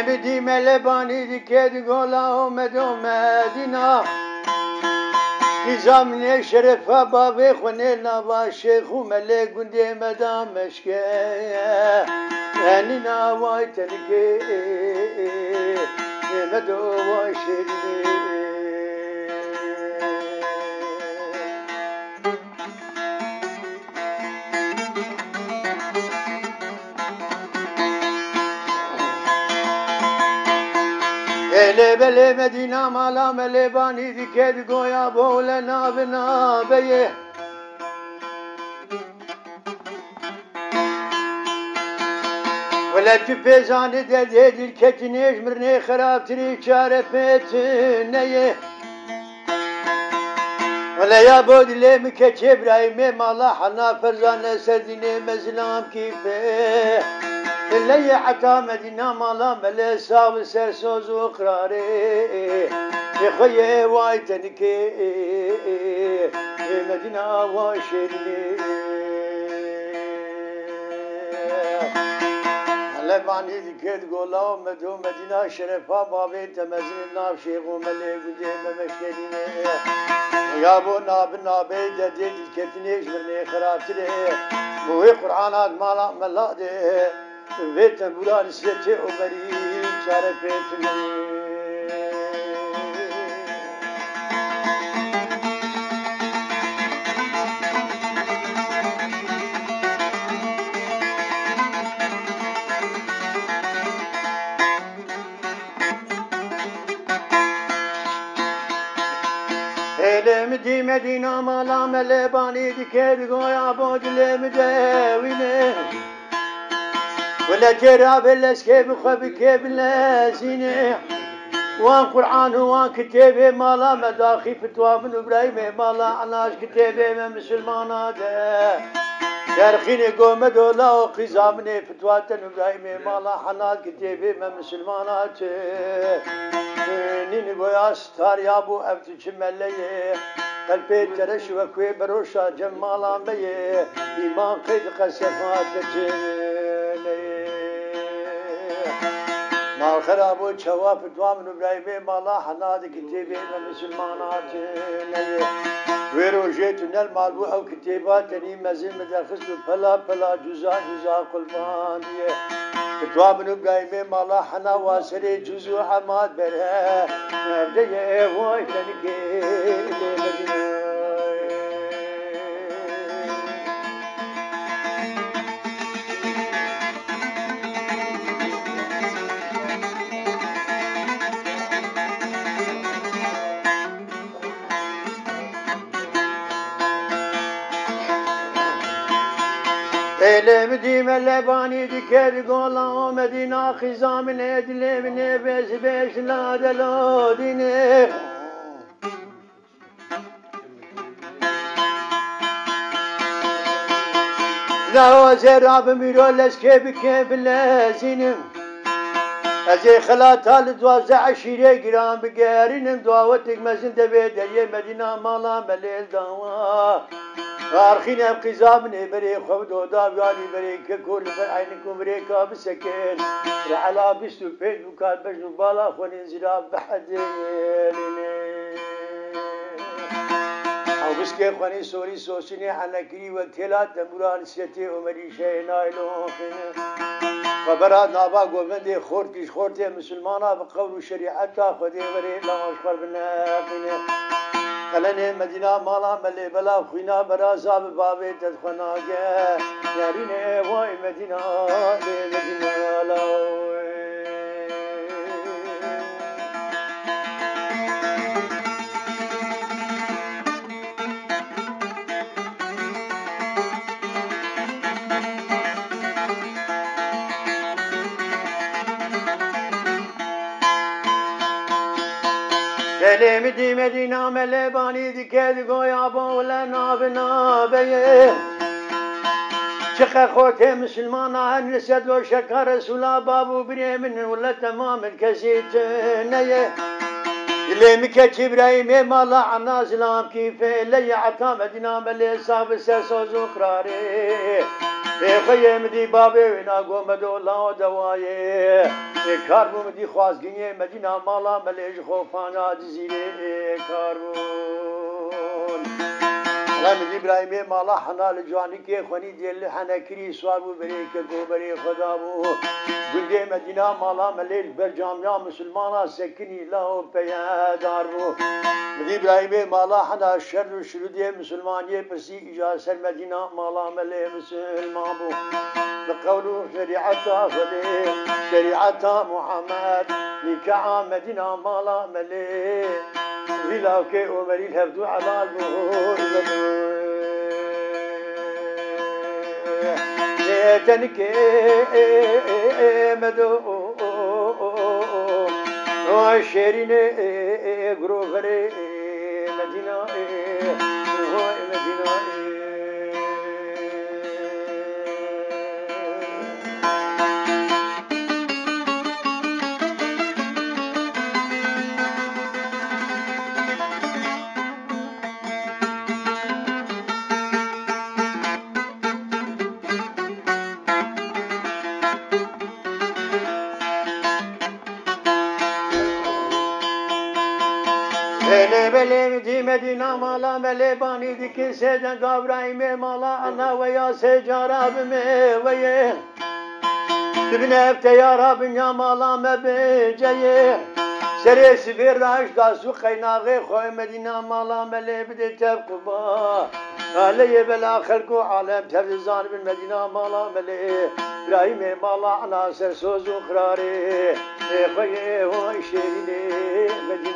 بدي ملباني دكيد قولا مدينة نظام شرف بابي خونينا باشيخ وملك وندي مدام مشكي أني ناواي تلكي مدو واشرني ele bele medina mala mele bani diked goya bole nabna beye ولا تبيزان دل الكتنيش مرني خرابتري شارفتني ولا يا بود لي مكتش ابراهيم مالا حنا فرزان سدني مزلام كيفه اللي حتى مدينة مالا ملي صاب سرسوز وقراري يا خويا وايتنكي مدينة واشرني هلا بعني ذكرت قولا مدو مدينة شرفها بابي تمزن الناب شيخ وملي قديم مشكليني يا بو ناب نابي ددي الكتنيش مرني خرابتري بوي قرآنات مالا ملادي بيت بولان سيتي عمري شرفتني مدي مدينة مالا ملباني دكيد قويا بودلي مداويني ولا جراب الاسكيب خبكيب لازيني وان قرآن وان كتابي مالا مداخي فتوى من ابراهيم مالا عناش كتابي من مسلمانات يرخيني قوم دولا وقزامني فتوى تن ابراهيم مالا حنات كتابي من مسلمانات نيني قويا ستار يابو افتش مليه قلبي ترش وكوي بروشا جمالا بيه ايمان قيد قسفات تجيني مال خرابو شواف دوام ابراهيم مالا حناد كتابي مسلمانات ويرو جيتنا المالبو او كتابات تني مزين مدرخص بلا بلا جزا قلبان دوام ابراهيم مالا حنا واسري جزو حماد بره بدي واي تنكي Elim dime lebani diker gola medina khizam ne dilim ne beş la delodine La zerab miroles kebike bilezinim Ezi khalat al duaza ashire giram begerinim duavetik mezin de bedeye medina mala melel dawa فارخين بقزام بري خود وداب يعني بري ككل عينكم بريكا بسكن على بستو بيت وكان بجو بالا خوني زراب بحدين او بسكي خوني سوري سوسيني عنكري وكتلات دموران سيتي عمري شي نايلون خبرات نابا قومندي خورتيش خورتي مسلمانا بقول شريعتا خدي بري لا اشخر بالناقين قلني مدينة مالا ملي بلا خوينا برازا ببابي تدخنا ياريني واي مدينة مدينة لاوي Deli midi Medina melebani dikedi goya boğla nabina beye Çıkı khote Müslümana nesed ve şeka Resul'a babu biremin ulla tamam kesitneye İlemi keç İbrahim'e mala anna zilam kife leye ata Medina mele sahibi sesozu krari Khoye midi babe vina gomedo la dawaye کاربو مدی خوازگینه مدینه مالا ملیج خوفانا جزیره کاربون حالا مدی ابراهیمی مالا حنال جوانی که خونی دیل حنکری سوار بو بری که گو بری خدا بو گلده مدینه مالا ملیج بر جامعه مسلمانا سکنی لاو پیادار بو مدی ابراهیمی مالا حنا شر و شرودی مسلمانی پرسی اجازه مدینه مالا ملی مسلمان بو بقولوا شريعتها فلي شريعتها محمد نكاع مدينة مالا ملي ولاوكي ومري الهفدو على البهور تنكي مدو وشيرين غروغري مدينة مدينة Bele Medina mala mele bani dikin seden gavrayme mala ana ve ya secarabime ve ye Tübne efte ya Rabbin ya mala mebeceye Seresi bir raş da su kaynağı khoy Medina mala mele bide tevkuba Aleye bela khalku alem tevzan bin Medina mala mele İbrahim'e mala ana ser sozu khrari Khoye o işerine Medina